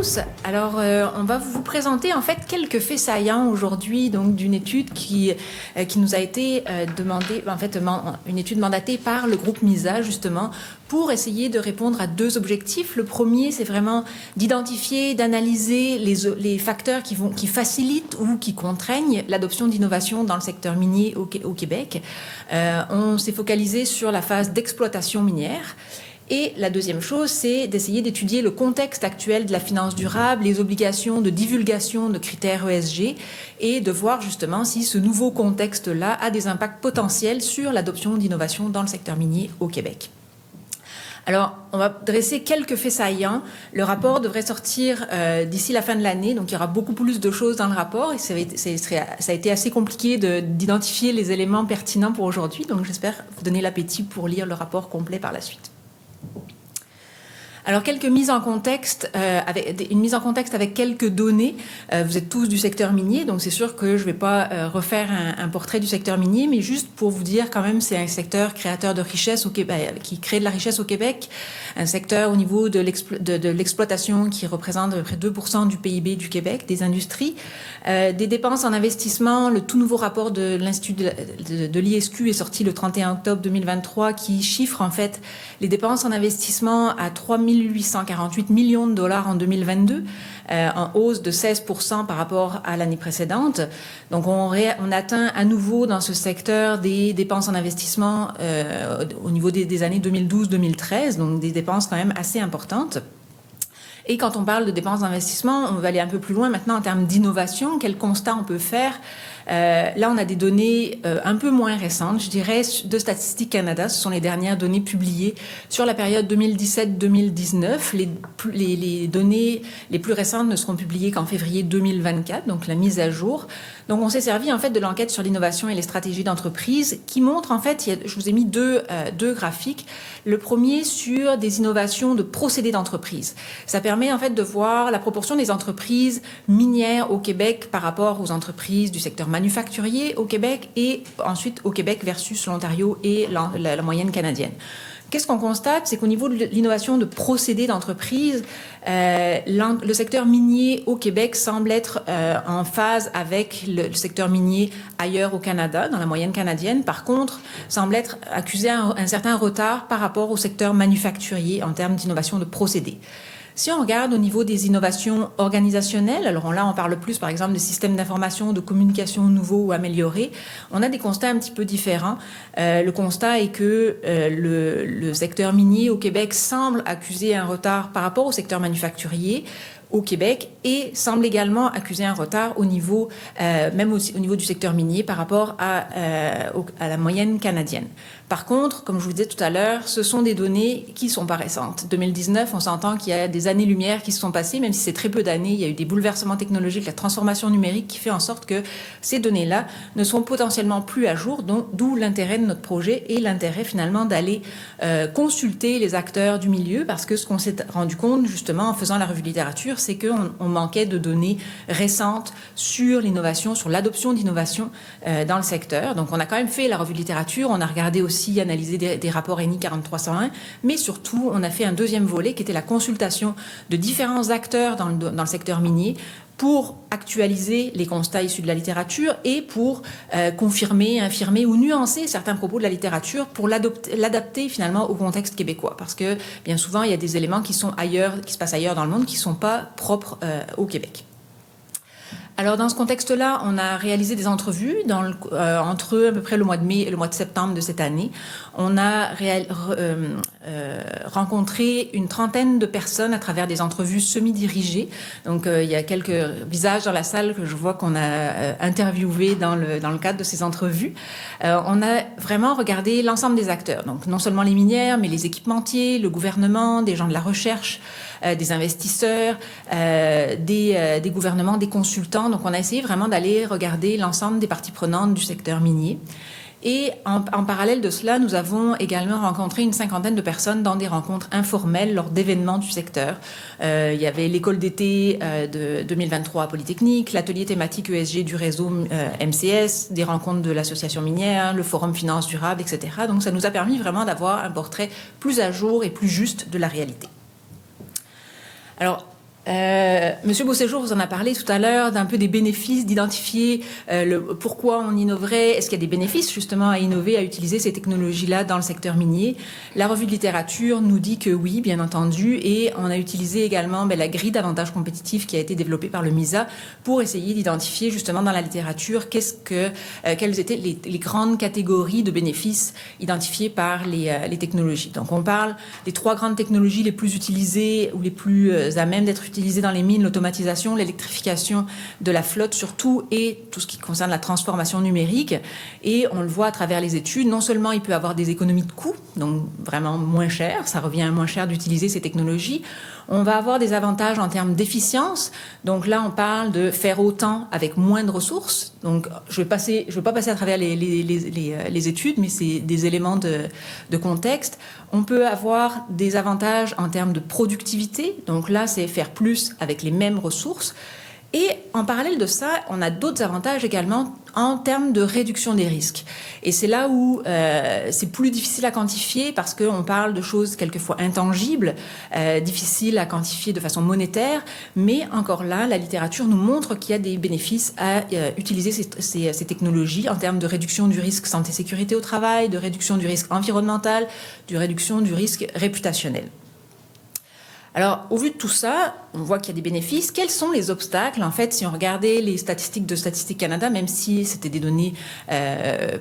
tous. Alors, on va vous présenter en fait quelques faits saillants aujourd'hui, donc d'une étude qui nous a été demandée, en fait, une étude mandatée par le groupe MISA justement pour essayer de répondre à deux objectifs. Le premier, c'est vraiment d'identifier, d'analyser les facteurs qui facilitent ou qui contraignent l'adoption d'innovation dans le secteur minier au Québec. On s'est focalisé sur la phase d'exploitation minière. Et la deuxième chose, c'est d'essayer d'étudier le contexte actuel de la finance durable, les obligations de divulgation de critères ESG et de voir justement si ce nouveau contexte-là a des impacts potentiels sur l'adoption d'innovation dans le secteur minier au Québec. Alors, on va dresser quelques faits saillants. Le rapport devrait sortir d'ici la fin de l'année, donc il y aura beaucoup plus de choses dans le rapport et ça a été assez compliqué d'identifier les éléments pertinents pour aujourd'hui, donc j'espère vous donner l'appétit pour lire le rapport complet par la suite. Alors, quelques mises en contexte, une mise en contexte avec quelques données. Vous êtes tous du secteur minier, donc c'est sûr que je ne vais pas refaire un portrait du secteur minier, mais juste pour vous dire quand même, c'est un secteur créateur de richesse au Québec, qui crée de la richesse au Québec, un secteur au niveau de l'exploitation qui représente à peu près 2% du PIB du Québec, des industries, des dépenses en investissement. Le tout nouveau rapport de l'Institut de l'ISQ est sorti le 31 octobre 2023 qui chiffre en fait les dépenses en investissement à 3,848 millions de dollars en 2022, en hausse de 16% par rapport à l'année précédente. Donc, on atteint à nouveau dans ce secteur des dépenses en investissement au niveau des années 2012-2013, donc des dépenses quand même assez importantes. Et quand on parle de dépenses d'investissement, on va aller un peu plus loin maintenant en termes d'innovation. Quel constat on peut faire? Là, on a des données un peu moins récentes, je dirais, de Statistique Canada. Ce sont les dernières données publiées sur la période 2017-2019. Les données les plus récentes ne seront publiées qu'en février 2024, donc la mise à jour. Donc, on s'est servi en fait de l'enquête sur l'innovation et les stratégies d'entreprise qui montre en fait, je vous ai mis deux graphiques. Le premier sur des innovations de procédés d'entreprise. Ça permet en fait de voir la proportion des entreprises minières au Québec par rapport aux entreprises du secteur manufacturier au Québec et ensuite au Québec versus l'Ontario et la moyenne canadienne. Qu'est-ce qu'on constate? C'est qu'au niveau de l'innovation de procédés d'entreprise, le secteur minier au Québec semble être en phase avec le secteur minier ailleurs au Canada, dans la moyenne canadienne. Par contre, semble être accusé un certain retard par rapport au secteur manufacturier en termes d'innovation de procédés. Si on regarde au niveau des innovations organisationnelles, alors là, on parle plus, par exemple, de systèmes d'information, de communication nouveaux ou améliorés, on a des constats un petit peu différents. Le constat est que le secteur minier au Québec semble accuser un retard par rapport au secteur manufacturier au Québec et semble également accuser un retard au niveau, même aussi au niveau du secteur minier par rapport à la moyenne canadienne. Par contre, comme je vous disais tout à l'heure, ce sont des données qui ne sont pas récentes. 2019, on s'entend qu'il y a des années-lumière qui se sont passées, même si c'est très peu d'années, il y a eu des bouleversements technologiques, la transformation numérique qui fait en sorte que ces données-là ne sont potentiellement plus à jour, d'où l'intérêt de notre projet et l'intérêt finalement d'aller consulter les acteurs du milieu, parce que ce qu'on s'est rendu compte justement en faisant la revue de littérature, c'est qu'on manquait de données récentes sur l'innovation, sur l'adoption d'innovation dans le secteur. Donc, on a quand même fait la revue de littérature, on a regardé aussi analyser des rapports ENI 4301, mais surtout, on a fait un deuxième volet qui était la consultation de différents acteurs dans le secteur minier pour actualiser les constats issus de la littérature et pour confirmer, infirmer ou nuancer certains propos de la littérature pour l'adapter finalement au contexte québécois. Parce que bien souvent, il y a des éléments qui sont ailleurs, qui se passent ailleurs dans le monde, qui ne sont pas propres au Québec. Alors, dans ce contexte-là, on a réalisé des entrevues entre à peu près le mois de mai et le mois de septembre de cette année. On a rencontré une trentaine de personnes à travers des entrevues semi-dirigées. Donc, il y a quelques visages dans la salle que je vois qu'on a interviewés dans le cadre de ces entrevues. On a vraiment regardé l'ensemble des acteurs. Donc, non seulement les minières, mais les équipementiers, le gouvernement, des gens de la recherche, des investisseurs, des gouvernements, des consultants. Donc, on a essayé vraiment d'aller regarder l'ensemble des parties prenantes du secteur minier. Et en parallèle de cela, nous avons également rencontré une cinquantaine de personnes dans des rencontres informelles lors d'événements du secteur. Il y avait l'école d'été de 2023 à Polytechnique, l'atelier thématique ESG du réseau MCS, des rencontres de l'association minière, le forum finance durable, etc. Donc, ça nous a permis vraiment d'avoir un portrait plus à jour et plus juste de la réalité. Alors, Monsieur Beauséjour vous en a parlé tout à l'heure d'un peu des bénéfices, d'identifier pourquoi on innoverait. Est-ce qu'il y a des bénéfices justement à innover, à utiliser ces technologies-là dans le secteur minier? La revue de littérature nous dit que oui, bien entendu, et on a utilisé également la grille d'avantages compétitifs qui a été développée par le MISA pour essayer d'identifier justement dans la littérature quelles étaient les grandes catégories de bénéfices identifiées par les technologies. Donc on parle des 3 grandes technologies les plus utilisées ou les plus à même d'être utilisées dans les mines: l'automatisation, l'électrification de la flotte surtout, et tout ce qui concerne la transformation numérique. Et on le voit à travers les études, non seulement il peut avoir des économies de coûts, donc vraiment moins cher, ça revient moins cher d'utiliser ces technologies. On va avoir des avantages en termes d'efficience. Donc là, on parle de faire autant avec moins de ressources. Donc je vais pas passer à travers les études, mais c'est des éléments de contexte. On peut avoir des avantages en termes de productivité. Donc là, c'est faire plus avec les mêmes ressources. Et en parallèle de ça, on a d'autres avantages également en termes de réduction des risques. Et c'est là où c'est plus difficile à quantifier parce qu'on parle de choses quelquefois intangibles, difficiles à quantifier de façon monétaire. Mais encore là, la littérature nous montre qu'il y a des bénéfices à utiliser ces technologies en termes de réduction du risque santé-sécurité au travail, de réduction du risque environnemental, de réduction du risque réputationnel. Alors, au vu de tout ça, on voit qu'il y a des bénéfices. Quels sont les obstacles? En fait, si on regardait les statistiques de Statistique Canada, même si c'était des données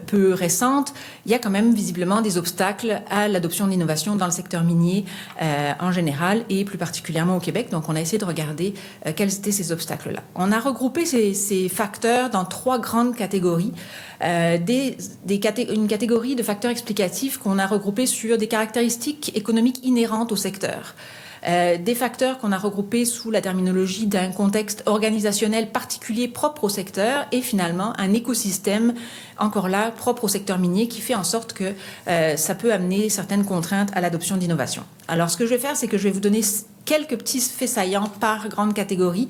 peu récentes, il y a quand même visiblement des obstacles à l'adoption d'innovation dans le secteur minier en général et plus particulièrement au Québec. Donc, on a essayé de regarder quels étaient ces obstacles-là. On a regroupé ces facteurs dans 3 grandes catégories. Une catégorie de facteurs explicatifs qu'on a regroupés sur des caractéristiques économiques inhérentes au secteur. Des facteurs qu'on a regroupés sous la terminologie d'un contexte organisationnel particulier propre au secteur, et finalement un écosystème, encore là, propre au secteur minier, qui fait en sorte que ça peut amener certaines contraintes à l'adoption d'innovation. Alors, ce que je vais faire, c'est que je vais vous donner quelques petits faits saillants par grande catégorie,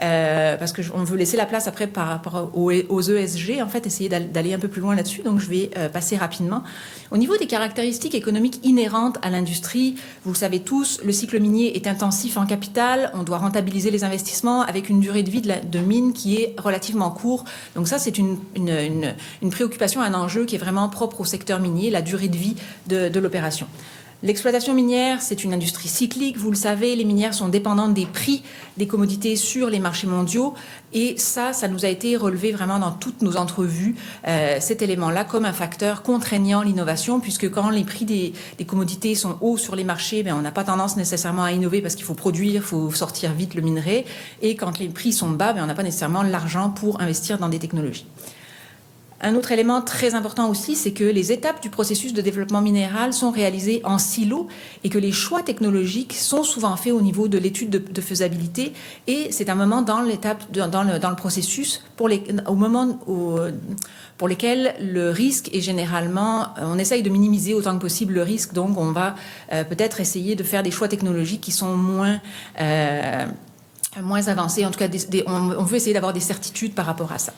parce qu'on veut laisser la place après par rapport aux ESG, en fait, essayer d'aller un peu plus loin là-dessus, donc je vais passer rapidement. Au niveau des caractéristiques économiques inhérentes à l'industrie, vous le savez tous, le cycle minier est intensif en capital, on doit rentabiliser les investissements avec une durée de vie de mine qui est relativement courte. Donc ça, c'est une préoccupation, un enjeu qui est vraiment propre au secteur minier, la durée de vie de l'opération. L'exploitation minière, c'est une industrie cyclique, vous le savez, les minières sont dépendantes des prix des commodités sur les marchés mondiaux, et ça nous a été relevé vraiment dans toutes nos entrevues, cet élément-là, comme un facteur contraignant l'innovation, puisque quand les prix des commodités sont hauts sur les marchés, on n'a pas tendance nécessairement à innover parce qu'il faut produire, il faut sortir vite le minerai, et quand les prix sont bas, on n'a pas nécessairement l'argent pour investir dans des technologies. Un autre élément très important aussi, c'est que les étapes du processus de développement minéral sont réalisées en silo et que les choix technologiques sont souvent faits au niveau de l'étude de faisabilité, et c'est un moment dans le processus pour lesquels le risque est généralement, on essaye de minimiser autant que possible le risque, donc on va peut-être essayer de faire des choix technologiques qui sont moins avancés, en tout cas on veut essayer d'avoir des certitudes par rapport à ça.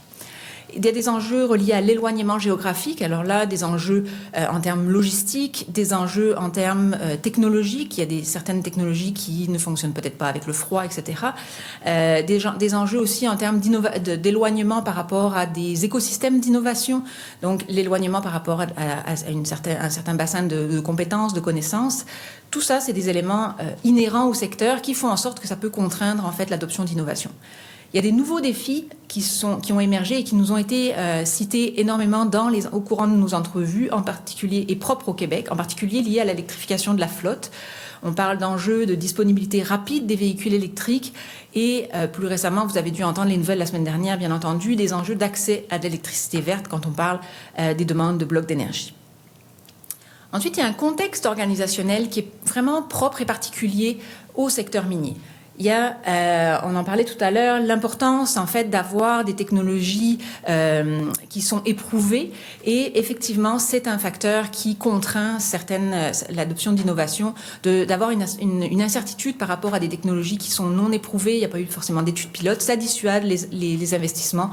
Il y a des enjeux reliés à l'éloignement géographique. Alors là, des enjeux en termes logistiques, des enjeux en termes technologiques. Il y a certaines technologies qui ne fonctionnent peut-être pas avec le froid, etc. Des enjeux aussi en termes d'éloignement par rapport à des écosystèmes d'innovation. Donc l'éloignement par rapport à un certain bassin de compétences, de connaissances. Tout ça, c'est des éléments inhérents au secteur qui font en sorte que ça peut contraindre en fait l'adoption d'innovation. Il y a des nouveaux défis qui ont émergé et qui nous ont été cités énormément au courant de nos entrevues, en particulier et propres au Québec, en particulier liés à l'électrification de la flotte. On parle d'enjeux de disponibilité rapide des véhicules électriques et plus récemment, vous avez dû entendre les nouvelles la semaine dernière, bien entendu, des enjeux d'accès à de l'électricité verte quand on parle des demandes de blocs d'énergie. Ensuite, il y a un contexte organisationnel qui est vraiment propre et particulier au secteur minier. Il y a, on en parlait tout à l'heure, l'importance en fait d'avoir des technologies qui sont éprouvées, et effectivement c'est un facteur qui contraint l'adoption d'innovation, d'avoir une incertitude par rapport à des technologies qui sont non éprouvées. Il n'y a pas eu forcément d'études pilotes, ça dissuade les investissements,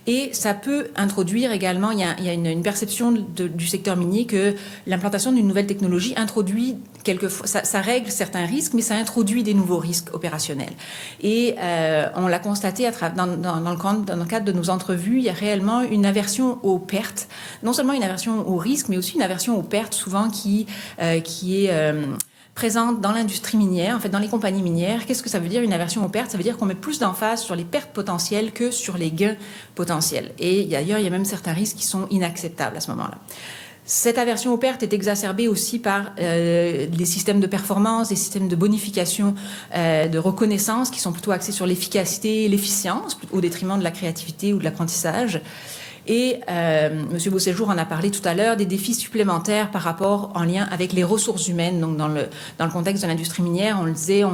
et ça peut introduire également, il y a une perception du secteur minier que l'implantation d'une nouvelle technologie introduit quelquefois, ça règle certains risques, mais ça introduit des nouveaux risques opérationnels. Et on l'a constaté dans le cadre de nos entrevues, il y a réellement une aversion aux pertes, non seulement une aversion aux risques, mais aussi une aversion aux pertes souvent qui est présente dans l'industrie minière, en fait dans les compagnies minières. Qu'est-ce que ça veut dire une aversion aux pertes? Ça veut dire qu'on met plus d'emphase sur les pertes potentielles que sur les gains potentiels. Et d'ailleurs, il y a même certains risques qui sont inacceptables à ce moment-là. Cette aversion aux pertes est exacerbée aussi par les systèmes de performance, les systèmes de bonification, de reconnaissance qui sont plutôt axés sur l'efficacité et l'efficience au détriment de la créativité ou de l'apprentissage. Et M. Beauséjour en a parlé tout à l'heure, des défis supplémentaires par rapport en lien avec les ressources humaines. Donc dans le contexte de l'industrie minière, on le disait,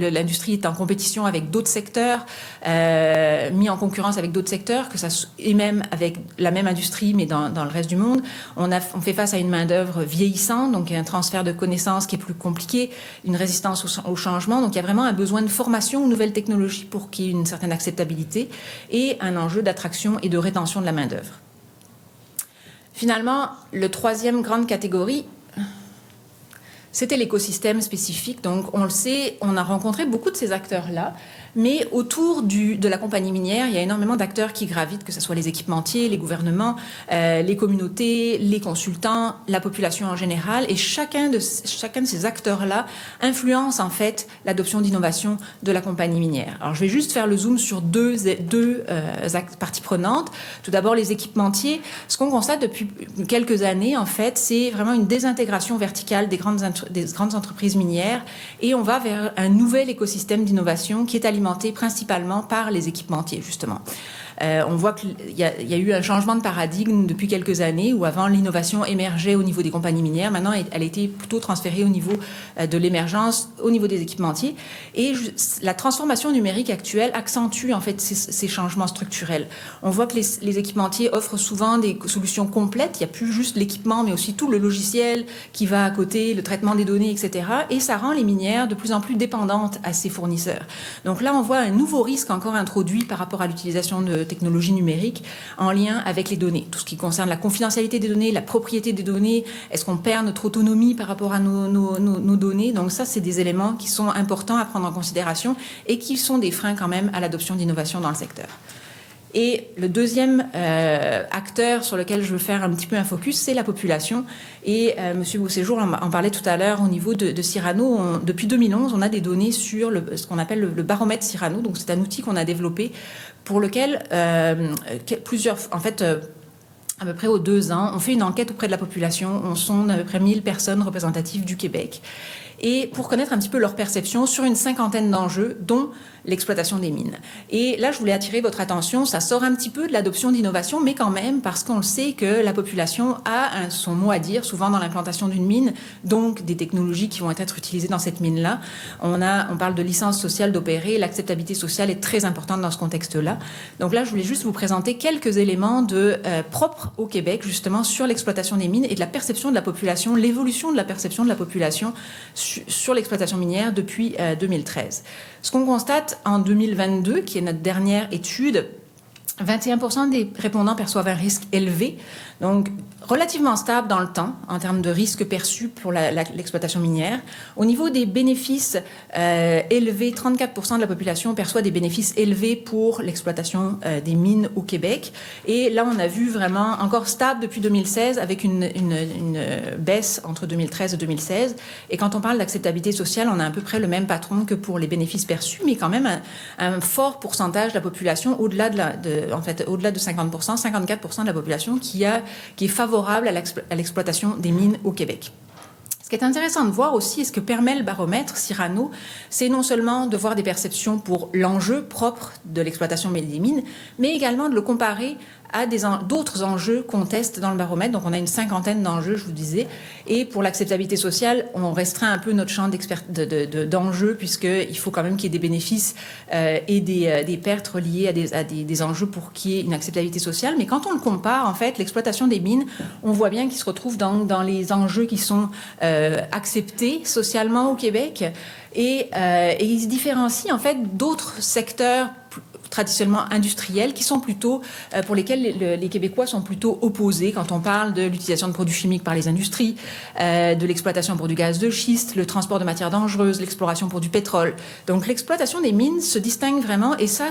l'industrie est en compétition avec d'autres secteurs, mis en concurrence avec d'autres secteurs, et même avec la même industrie, mais dans le reste du monde. On fait face à une main-d'œuvre vieillissante, donc un transfert de connaissances qui est plus compliqué, une résistance au changement. Donc il y a vraiment un besoin de formation aux nouvelles technologies pour qu'il y ait une certaine acceptabilité et un enjeu d'attraction et de rétention de la main-d'œuvre. Finalement, la troisième grande catégorie, c'était l'écosystème spécifique. Donc, on le sait, on a rencontré beaucoup de ces acteurs-là, mais autour de la compagnie minière, il y a énormément d'acteurs qui gravitent, que ce soit les équipementiers, les gouvernements, les communautés, les consultants, la population en général. Et chacun de ces acteurs-là influence en fait l'adoption d'innovation de la compagnie minière. Alors, je vais juste faire le zoom sur deux parties prenantes. Tout d'abord, les équipementiers. Ce qu'on constate depuis quelques années, en fait, c'est vraiment une désintégration verticale des grandes entreprises minières, et on va vers un nouvel écosystème d'innovation qui est alimenté principalement par les équipementiers, justement. On voit qu'il y a eu un changement de paradigme depuis quelques années, où avant l'innovation émergeait au niveau des compagnies minières. Maintenant, elle a été plutôt transférée au niveau de l'émergence, au niveau des équipementiers. Et la transformation numérique actuelle accentue en fait ces changements structurels. On voit que les équipementiers offrent souvent des solutions complètes. Il n'y a plus juste l'équipement, mais aussi tout le logiciel qui va à côté, le traitement des données, etc. Et ça rend les minières de plus en plus dépendantes à ces fournisseurs. Donc là, on voit un nouveau risque encore introduit par rapport à l'utilisation de technologies numériques en lien avec les données. Tout ce qui concerne la confidentialité des données, la propriété des données, est-ce qu'on perd notre autonomie par rapport à nos données? Donc ça, c'est des éléments qui sont importants à prendre en considération et qui sont des freins quand même à l'adoption d'innovation dans le secteur. Et le deuxième acteur sur lequel je veux faire un petit peu un focus, c'est la population. Et M. Beauséjour en parlait tout à l'heure au niveau de Cyrano. Depuis 2011, on a des données sur ce qu'on appelle le baromètre Cyrano. Donc c'est un outil qu'on a développé pour lequel à peu près aux 2 ans, on fait une enquête auprès de la population. On sonde à peu près 1000 personnes représentatives du Québec. Et pour connaître un petit peu leur perception sur une 50aine d'enjeux, dont l'exploitation des mines. Et là, je voulais attirer votre attention, ça sort un petit peu de l'adoption d'innovation, mais quand même, parce qu'on le sait que la population a son mot à dire, souvent dans l'implantation d'une mine, donc des technologies qui vont être utilisées dans cette mine-là. On parle de licence sociale d'opérer, l'acceptabilité sociale est très importante dans ce contexte-là. Donc là, je voulais juste vous présenter quelques éléments propres au Québec, justement, sur l'exploitation des mines et de la perception de la population, l'évolution de la perception de la population sur l'exploitation minière depuis 2013. Ce qu'on constate en 2022, qui est notre dernière étude, 21% des répondants perçoivent un risque élevé, donc relativement stable dans le temps en termes de risque perçu pour l'exploitation minière. Au niveau des bénéfices élevés, 34% de la population perçoit des bénéfices élevés pour l'exploitation des mines au Québec. Et là, on a vu vraiment encore stable depuis 2016 avec une baisse entre 2013 et 2016. Et quand on parle d'acceptabilité sociale, on a à peu près le même patron que pour les bénéfices perçus, mais quand même un fort pourcentage de la population, au-delà de 50%, 54% de la population qui est favorable à l'exploitation des mines au Québec. Ce qui est intéressant de voir aussi, et ce que permet le baromètre Cyrano, c'est non seulement de voir des perceptions pour l'enjeu propre de l'exploitation des mines, mais également de le comparer à d'autres enjeux qu'on teste dans le baromètre. Donc, on a une 50aine d'enjeux, je vous disais. Et pour l'acceptabilité sociale, on restreint un peu notre champ d'enjeux, puisqu'il faut quand même qu'il y ait des bénéfices et des pertes reliées à des enjeux pour qu'il y ait une acceptabilité sociale. Mais quand on le compare, en fait, l'exploitation des mines, on voit bien qu'il se retrouve dans les enjeux qui sont acceptés socialement au Québec. Et il se différencie, en fait, d'autres secteurs traditionnellement industriels qui sont plutôt, pour lesquels les Québécois sont plutôt opposés quand on parle de l'utilisation de produits chimiques par les industries, de l'exploitation pour du gaz de schiste, le transport de matières dangereuses, l'exploration pour du pétrole. Donc l'exploitation des mines se distingue vraiment et ça,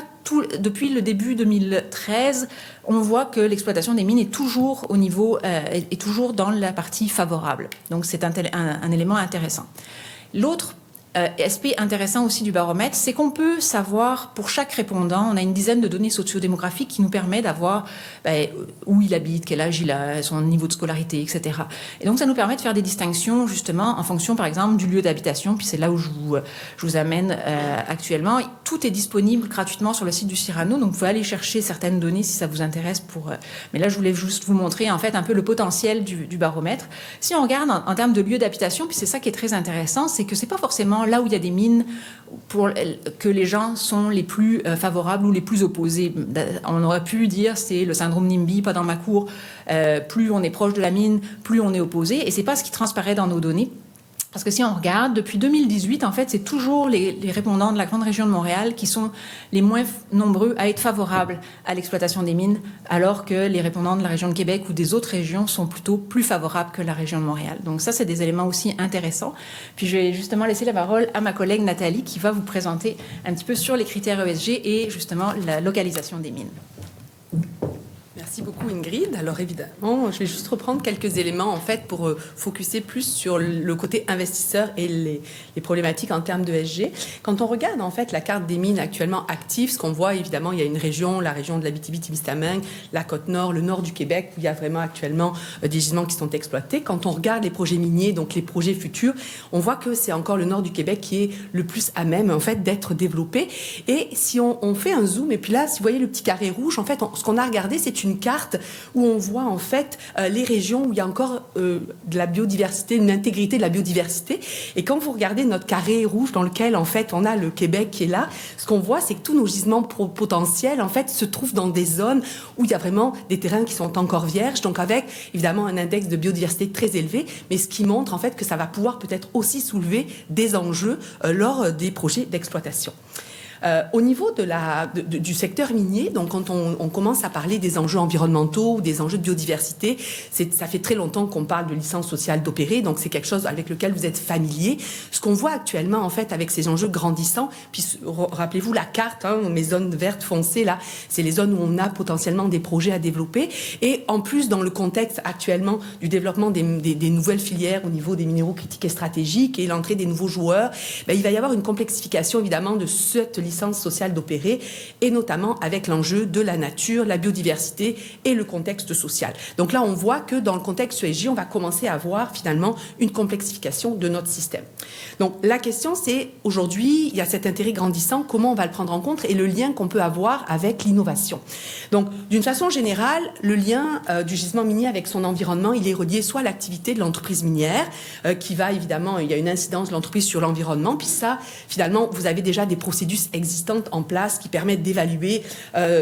depuis le début 2013, on voit que l'exploitation des mines est toujours au niveau, est toujours dans la partie favorable. Donc c'est un élément intéressant. L'autre aspect intéressant aussi du baromètre, c'est qu'on peut savoir, pour chaque répondant, on a une dizaine de données sociodémographiques qui nous permettent d'avoir où il habite, quel âge il a, son niveau de scolarité, etc. Et donc, ça nous permet de faire des distinctions, justement, en fonction, par exemple, du lieu d'habitation. Puis c'est là où je vous amène actuellement. Tout est disponible gratuitement sur le site du Cyrano, donc vous pouvez aller chercher certaines données si ça vous intéresse. Mais là, je voulais juste vous montrer, en fait, un peu le potentiel du baromètre. Si on regarde en termes de lieu d'habitation, puis c'est ça qui est très intéressant, c'est que c'est pas forcément là où il y a des mines que les gens sont les plus favorables ou les plus opposés. On aurait pu dire c'est le syndrome NIMBY, pas dans ma cour. Plus on est proche de la mine, plus on est opposé. Et c'est pas ce qui transparaît dans nos données. Parce que si on regarde, depuis 2018, en fait, c'est toujours les répondants de la grande région de Montréal qui sont les moins nombreux à être favorables à l'exploitation des mines, alors que les répondants de la région de Québec ou des autres régions sont plutôt plus favorables que la région de Montréal. Donc ça, c'est des éléments aussi intéressants. Puis je vais justement laisser la parole à ma collègue Nathalie qui va vous présenter un petit peu sur les critères ESG et justement la localisation des mines. Merci beaucoup Ingrid. Alors évidemment, je vais juste reprendre quelques éléments en fait pour focuser plus sur le côté investisseur et les problématiques en termes de ESG. Quand on regarde en fait la carte des mines actuellement actives, ce qu'on voit évidemment, il y a une région, la région de l'Abitibi-Témiscamingue, la Côte-Nord, le nord du Québec où il y a vraiment actuellement des gisements qui sont exploités. Quand on regarde les projets miniers, donc les projets futurs, on voit que c'est encore le nord du Québec qui est le plus à même en fait d'être développé. Et si on fait un zoom, et puis là, si vous voyez le petit carré rouge, en fait, ce qu'on a regardé, c'est une carte où on voit en fait les régions où il y a encore de la biodiversité, une intégrité de la biodiversité. Et quand vous regardez notre carré rouge dans lequel en fait on a le Québec qui est là, ce qu'on voit c'est que tous nos gisements potentiels en fait se trouvent dans des zones où il y a vraiment des terrains qui sont encore vierges, donc avec évidemment un index de biodiversité très élevé, mais ce qui montre en fait que ça va pouvoir peut-être aussi soulever des enjeux lors des projets d'exploitation. Au niveau du secteur minier, donc quand on commence à parler des enjeux environnementaux ou des enjeux de biodiversité, ça fait très longtemps qu'on parle de licence sociale d'opérer, donc c'est quelque chose avec lequel vous êtes familier. Ce qu'on voit actuellement en fait avec ces enjeux grandissants, puis rappelez-vous la carte, mes zones vertes foncées là, c'est les zones où on a potentiellement des projets à développer, et en plus dans le contexte actuellement du développement des nouvelles filières au niveau des minéraux critiques et stratégiques et l'entrée des nouveaux joueurs, il va y avoir une complexification évidemment de cette licence sociale d'opérer, et notamment avec l'enjeu de la nature, la biodiversité et le contexte social. Donc là, on voit que dans le contexte ESG, on va commencer à avoir finalement une complexification de notre système. Donc la question, c'est aujourd'hui, il y a cet intérêt grandissant, comment on va le prendre en compte et le lien qu'on peut avoir avec l'innovation. Donc d'une façon générale, le lien du gisement minier avec son environnement, il est relié soit à l'activité de l'entreprise minière, qui va évidemment, il y a une incidence de l'entreprise sur l'environnement, puis ça, finalement, vous avez déjà des procédures existantes en place qui permettent d'évaluer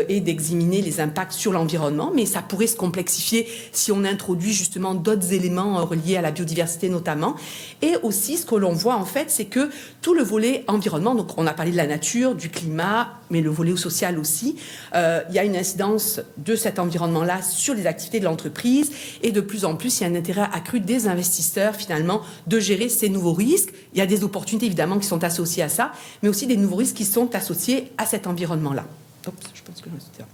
et d'examiner les impacts sur l'environnement, mais ça pourrait se complexifier si on introduit justement d'autres éléments reliés à la biodiversité notamment. Et aussi, ce que l'on voit en fait, c'est que tout le volet environnement, donc on a parlé de la nature, du climat, mais le volet social aussi, il y a une incidence de cet environnement-là sur les activités de l'entreprise, et de plus en plus, il y a un intérêt accru des investisseurs finalement de gérer ces nouveaux risques. Il y a des opportunités évidemment qui sont associées à ça, mais aussi des nouveaux risques qui sont associés à cet environnement-là. Oups, je pense que je me suis dit.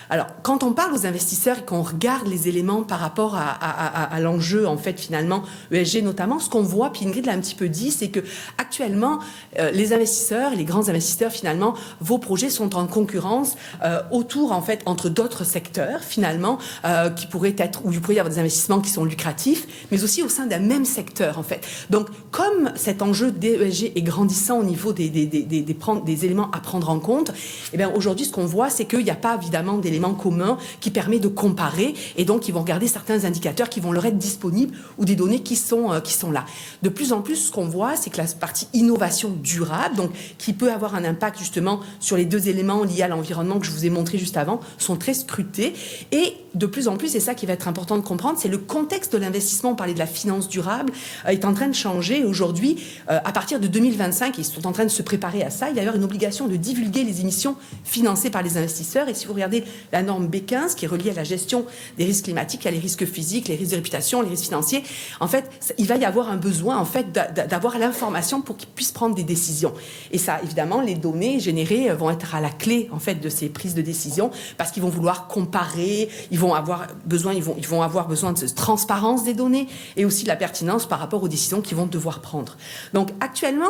Alors, quand on parle aux investisseurs et qu'on regarde les éléments par rapport à l'enjeu, en fait, finalement, ESG notamment, ce qu'on voit, puis Ingrid l'a un petit peu dit, c'est que actuellement, les investisseurs, les grands investisseurs, finalement, vos projets sont en concurrence autour, en fait, entre d'autres secteurs, finalement, qui pourraient être, où il pourrait y avoir des investissements qui sont lucratifs, mais aussi au sein d'un même secteur, en fait. Donc, comme cet enjeu d'ESG est grandissant au niveau des éléments à prendre en compte, eh bien, aujourd'hui, ce qu'on voit, c'est qu'il n'y a pas, évidemment, d'éléments élément commun qui permet de comparer, et donc ils vont regarder certains indicateurs qui vont leur être disponibles ou des données qui sont là. De plus en plus, ce qu'on voit, c'est que la partie innovation durable, donc qui peut avoir un impact justement sur les deux éléments liés à l'environnement que je vous ai montré juste avant, sont très scrutés. Et de plus en plus, c'est ça qui va être important de comprendre, c'est le contexte de l'investissement. On parlait de la finance durable, est en train de changer. Aujourd'hui, à partir de 2025, ils sont en train de se préparer à ça, il va y avoir une obligation de divulguer les émissions financées par les investisseurs. Et si vous regardez la norme B15, qui est reliée à la gestion des risques climatiques, il y a les risques physiques, les risques de réputation, les risques financiers. En fait, il va y avoir un besoin en fait d'avoir l'information pour qu'ils puissent prendre des décisions. Et ça, évidemment, les données générées vont être à la clé en fait de ces prises de décision, parce qu'ils vont vouloir comparer, ils vont avoir besoin de transparence des données et aussi de la pertinence par rapport aux décisions qu'ils vont devoir prendre. Donc actuellement,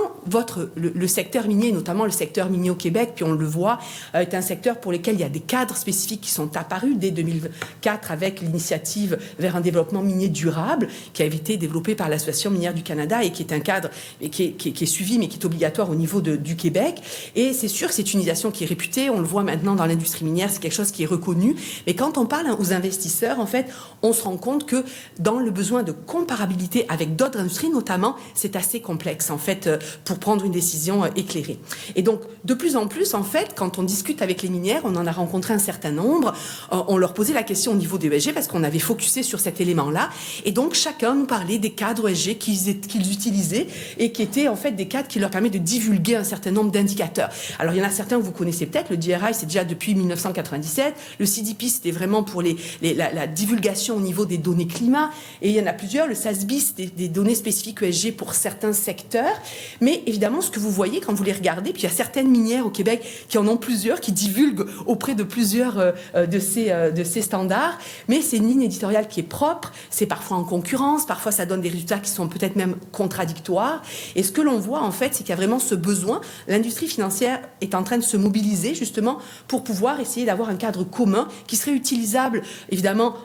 le secteur minier, notamment le secteur minier au Québec, puis on le voit, est un secteur pour lequel il y a des cadres spécifiques qui sont apparus dès 2004 avec l'initiative vers un développement minier durable qui a été développé par l'Association minière du Canada et qui est un cadre qui est suivi mais qui est obligatoire au niveau du Québec. Et c'est sûr que c'est une initiation qui est réputée, on le voit maintenant dans l'industrie minière, c'est quelque chose qui est reconnu. Mais quand on parle aux investisseurs, en fait, on se rend compte que dans le besoin de comparabilité avec d'autres industries, notamment, c'est assez complexe, en fait, pour prendre une décision éclairée. Et donc, de plus en plus, en fait, quand on discute avec les minières, on en a rencontré un certain nombre, on leur posait la question au niveau des ESG parce qu'on avait focusé sur cet élément-là. Et donc, chacun nous parlait des cadres ESG qu'ils utilisaient et qui étaient, en fait, des cadres qui leur permettent de divulguer un certain nombre d'indicateurs. Alors, il y en a certains que vous connaissez peut-être. Le GRI, c'est déjà depuis 1997. Le CDP, c'était vraiment pour la divulgation au niveau des données climat. Et il y en a plusieurs. Le SASB, c'est des données spécifiques ESG pour certains secteurs. Mais évidemment, ce que vous voyez quand vous les regardez, puis il y a certaines minières au Québec qui en ont plusieurs, qui divulguent auprès de plusieurs de ces standards. Mais c'est une ligne éditoriale qui est propre. C'est parfois en concurrence. Parfois, ça donne des résultats qui sont peut-être même contradictoires. Et ce que l'on voit, en fait, c'est qu'il y a vraiment ce besoin. L'industrie financière est en train de se mobiliser, justement, pour pouvoir essayer d'avoir un cadre commun qui serait utilisable, évidemment,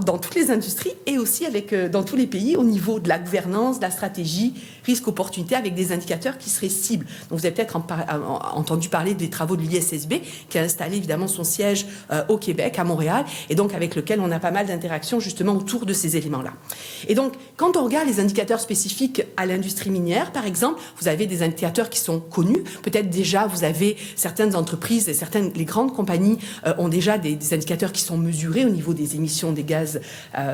dans toutes les industries et aussi dans tous les pays au niveau de la gouvernance, de la stratégie, risque-opportunité, avec des indicateurs qui seraient cibles. Donc, vous avez peut-être entendu parler des travaux de l'ISSB, qui a installé, évidemment, son siège au Québec, à Montréal, et donc avec lequel on a pas mal d'interactions, justement, autour de ces éléments-là. Et donc, quand on regarde les indicateurs spécifiques à l'industrie minière, par exemple, vous avez des indicateurs qui sont connus. Peut-être déjà, vous avez certaines entreprises et les grandes compagnies ont déjà des indicateurs qui sont mesurés au niveau des émissions des gaz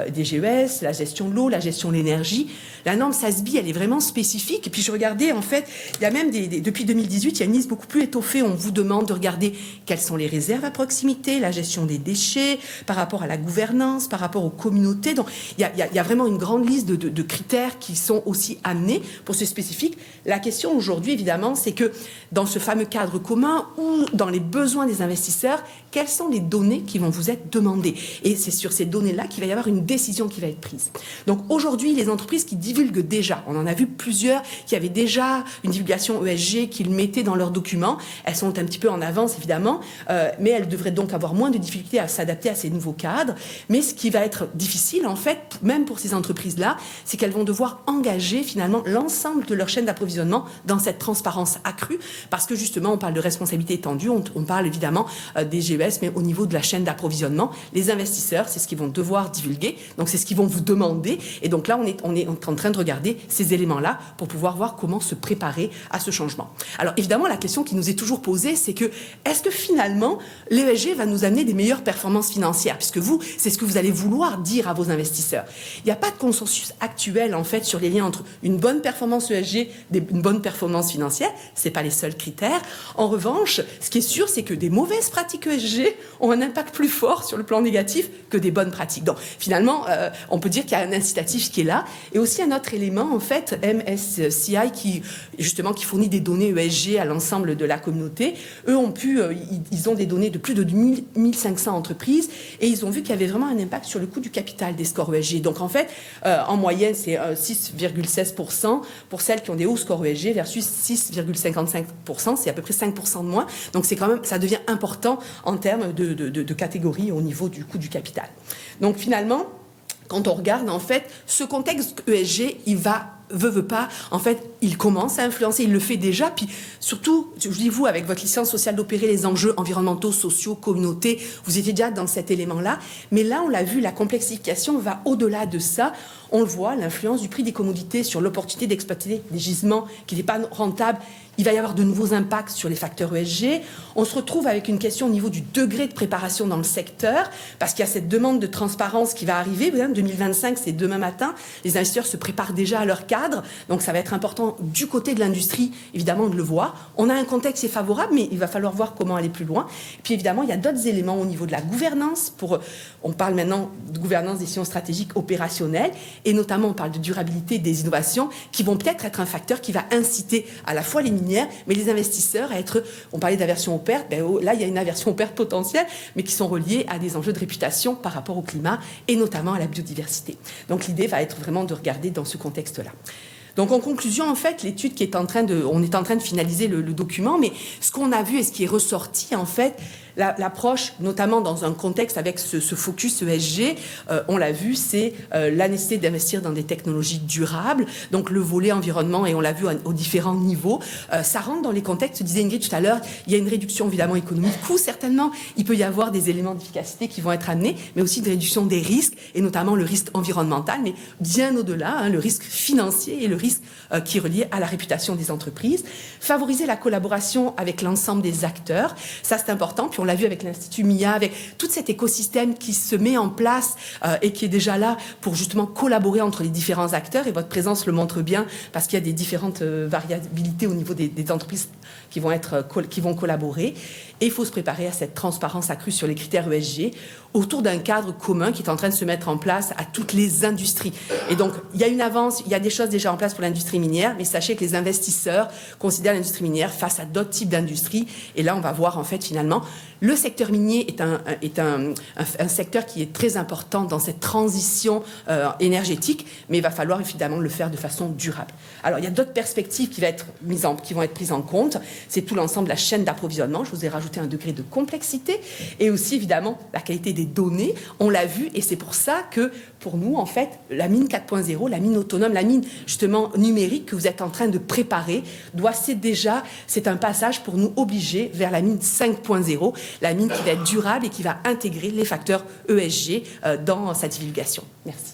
des GES, la gestion de l'eau, la gestion de l'énergie. La norme SASB, elle est vraiment spécifique. Et puis, je regardais, en fait, il y a même depuis 2018, il y a une liste beaucoup plus étoffée. On vous demande de regarder quelles sont les réserves à proximité, la gestion des déchets, par rapport à la gouvernance, par rapport aux communautés. Donc, il y a vraiment une grande liste de critères qui sont aussi amenés pour ce spécifique. La question aujourd'hui, évidemment, c'est que dans ce fameux cadre commun ou dans les besoins des investisseurs, quelles sont les données qui vont vous être demandées? Et c'est sur ces données-là qu'il va y avoir une décision qui va être prise. Donc aujourd'hui, les entreprises qui divulguent déjà, on en a vu plusieurs qui avaient déjà une divulgation ESG qu'ils mettaient dans leurs documents. Elles sont un petit peu en avance, évidemment, mais elles devraient donc avoir moins de difficultés à s'adapter à ces nouveaux cadres. Mais ce qui va être difficile, en fait, même pour ces entreprises-là, c'est qu'elles vont devoir engager finalement l'ensemble de leur chaîne d'approvisionnement dans cette transparence accrue, parce que justement, on parle de responsabilité étendue, on parle évidemment des GES, mais au niveau de la chaîne d'approvisionnement, les investisseurs, c'est ce qu'ils vont devoir divulguer, donc c'est ce qu'ils vont vous demander, et donc là, on est en train de regarder ces éléments-là pour pouvoir voir comment se préparer à ce changement. Alors évidemment, la question qui nous est toujours posée, c'est que est-ce que finalement, l'ESG va nous amener des meilleures performances financières, puisque vous, c'est ce que vous allez vouloir dire à vos investisseurs. Il n'y a pas de consensus actuel, en fait, sur les liens entre une bonne performance ESG et une bonne performance financière. Ce n'est pas les seuls critères. En revanche, ce qui est sûr, c'est que des mauvaises pratiques ESG ont un impact plus fort sur le plan négatif que des bonnes pratiques. Donc, finalement, on peut dire qu'il y a un incitatif qui est là. Et aussi un autre élément, en fait, MSCI, qui fournit des données ESG à l'ensemble de la communauté. Eux ils ont des données de plus de 1500 entreprises et ils ont vu qu'il y avait vraiment un impact sur le coût du capital des scores ESG. Donc, en fait, en moyenne, c'est 6,16% pour celles qui ont des hauts scores ESG versus 6,55%. C'est à peu près 5% de moins. Donc, c'est quand même, ça devient important en termes de catégorie au niveau du coût du capital. Donc, finalement, quand on regarde, en fait, ce contexte ESG, il va veut pas, en fait, il commence à influencer, il le fait déjà, puis surtout, je dis vous, avec votre licence sociale d'opérer les enjeux environnementaux, sociaux, communautés, vous étiez déjà dans cet élément-là, mais là, on l'a vu, la complexification va au-delà de ça. On le voit, l'influence du prix des commodités sur l'opportunité d'exploiter des gisements qui n'est pas rentable. Il va y avoir de nouveaux impacts sur les facteurs ESG. On se retrouve avec une question au niveau du degré de préparation dans le secteur, parce qu'il y a cette demande de transparence qui va arriver. 2025, c'est demain matin. Les investisseurs se préparent déjà à leur cadre. Donc, ça va être important du côté de l'industrie, évidemment, de le voir. On a un contexte qui est favorable, mais il va falloir voir comment aller plus loin. Et puis, évidemment, il y a d'autres éléments au niveau de la gouvernance. On parle maintenant de gouvernance des décisions stratégiques opérationnelles. Et notamment, on parle de durabilité des innovations qui vont peut-être être un facteur qui va inciter à la fois les minières, mais les investisseurs à être... On parlait d'aversion aux pertes, là, il y a une aversion aux pertes potentielles, mais qui sont reliées à des enjeux de réputation par rapport au climat et notamment à la biodiversité. Donc, l'idée va être vraiment de regarder dans ce contexte-là. Donc, en conclusion, en fait, l'étude qui est on est en train de finaliser le document, mais ce qu'on a vu et ce qui est ressorti, en fait, l'approche, notamment dans un contexte avec ce focus ESG, on l'a vu, c'est la nécessité d'investir dans des technologies durables, donc le volet environnement, et on l'a vu aux différents niveaux. Ça rentre dans les contextes, disait Ingrid tout à l'heure, il y a une réduction évidemment économique, coût certainement, il peut y avoir des éléments d'efficacité qui vont être amenés, mais aussi de réduction des risques, et notamment le risque environnemental, mais bien au-delà, le risque financier et le risque qui est relié à la réputation des entreprises. Favoriser la collaboration avec l'ensemble des acteurs, ça c'est important, puis on l'a vu avec l'Institut MIA, avec tout cet écosystème qui se met en place et qui est déjà là pour justement collaborer entre les différents acteurs, et votre présence le montre bien, parce qu'il y a des différentes variabilités au niveau des entreprises qui vont collaborer. Et il faut se préparer à cette transparence accrue sur les critères ESG autour d'un cadre commun qui est en train de se mettre en place à toutes les industries. Et donc, il y a une avance, il y a des choses déjà en place pour l'industrie minière, mais sachez que les investisseurs considèrent l'industrie minière face à d'autres types d'industries. Et là, on va voir, en fait, finalement, le secteur minier est un secteur qui est très important dans cette transition énergétique, mais il va falloir, évidemment, le faire de façon durable. Alors, il y a d'autres perspectives qui vont être prises en compte. C'est tout l'ensemble de la chaîne d'approvisionnement. Je vous ai rajouté un degré de complexité et aussi, évidemment, la qualité des données. On l'a vu et c'est pour ça que, pour nous, en fait, la mine 4.0, la mine autonome, la mine, justement, numérique que vous êtes en train de préparer, c'est un passage pour nous obliger vers la mine 5.0, la mine qui va être durable et qui va intégrer les facteurs ESG dans sa divulgation. Merci.